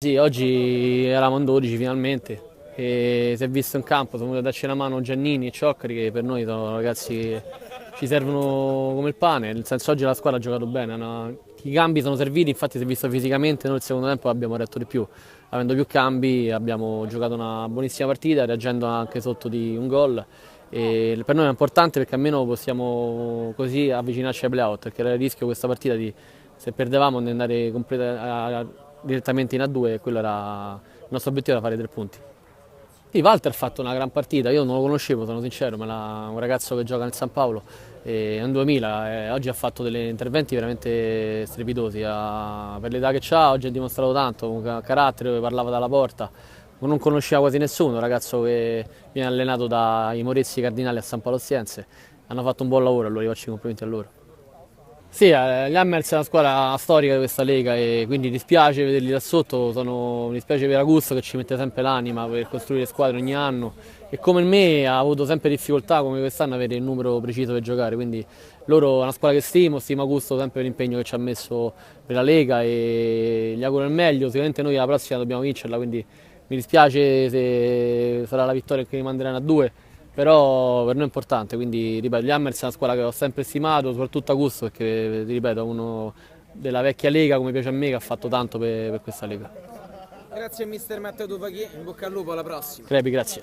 Sì, oggi eravamo in 12 finalmente e si è visto in campo, sono venuti a darci una mano Giannini e Cioccari che per noi sono ragazzi che ci servono come il pane, nel senso oggi la squadra ha giocato bene, i cambi sono serviti, infatti si è visto fisicamente, noi il secondo tempo abbiamo retto di più, avendo più cambi abbiamo giocato una buonissima partita reagendo anche sotto di un gol e per noi è importante perché almeno possiamo così avvicinarci ai playout perché era il rischio questa partita di se perdevamo di andare direttamente in A2 e quello era il nostro obiettivo, era fare 3 punti. Sì, Walter ha fatto una gran partita, io non lo conoscevo, sono sincero, ma è un ragazzo che gioca nel San Paolo, è un 2000, oggi ha fatto degli interventi veramente strepitosi, per l'età che ha oggi ha dimostrato tanto, con carattere, parlava dalla porta, non conosceva quasi nessuno, un ragazzo che viene allenato dai Morezzi Cardinali a San Paolo Scienze, hanno fatto un buon lavoro, allora faccio i complimenti a loro. Sì, gli Hammers è una squadra storica di questa Lega e quindi dispiace vederli da sotto, mi dispiace per Augusto che ci mette sempre l'anima per costruire squadre ogni anno e come me ha avuto sempre difficoltà come quest'anno avere il numero preciso per giocare, quindi loro è una squadra che stimo Augusto sempre per l'impegno che ci ha messo per la Lega e gli auguro il meglio, sicuramente noi la prossima dobbiamo vincerla, quindi mi dispiace se sarà la vittoria che rimanderanno a 2 però per noi è importante, quindi ripeto, gli Hammers è una squadra che ho sempre stimato, soprattutto Augusto perché ti ripeto è uno della vecchia Lega come piace a me che ha fatto tanto per questa Lega. Grazie a mister Matteo Tupaghi, in bocca al lupo, alla prossima. Crepi, grazie.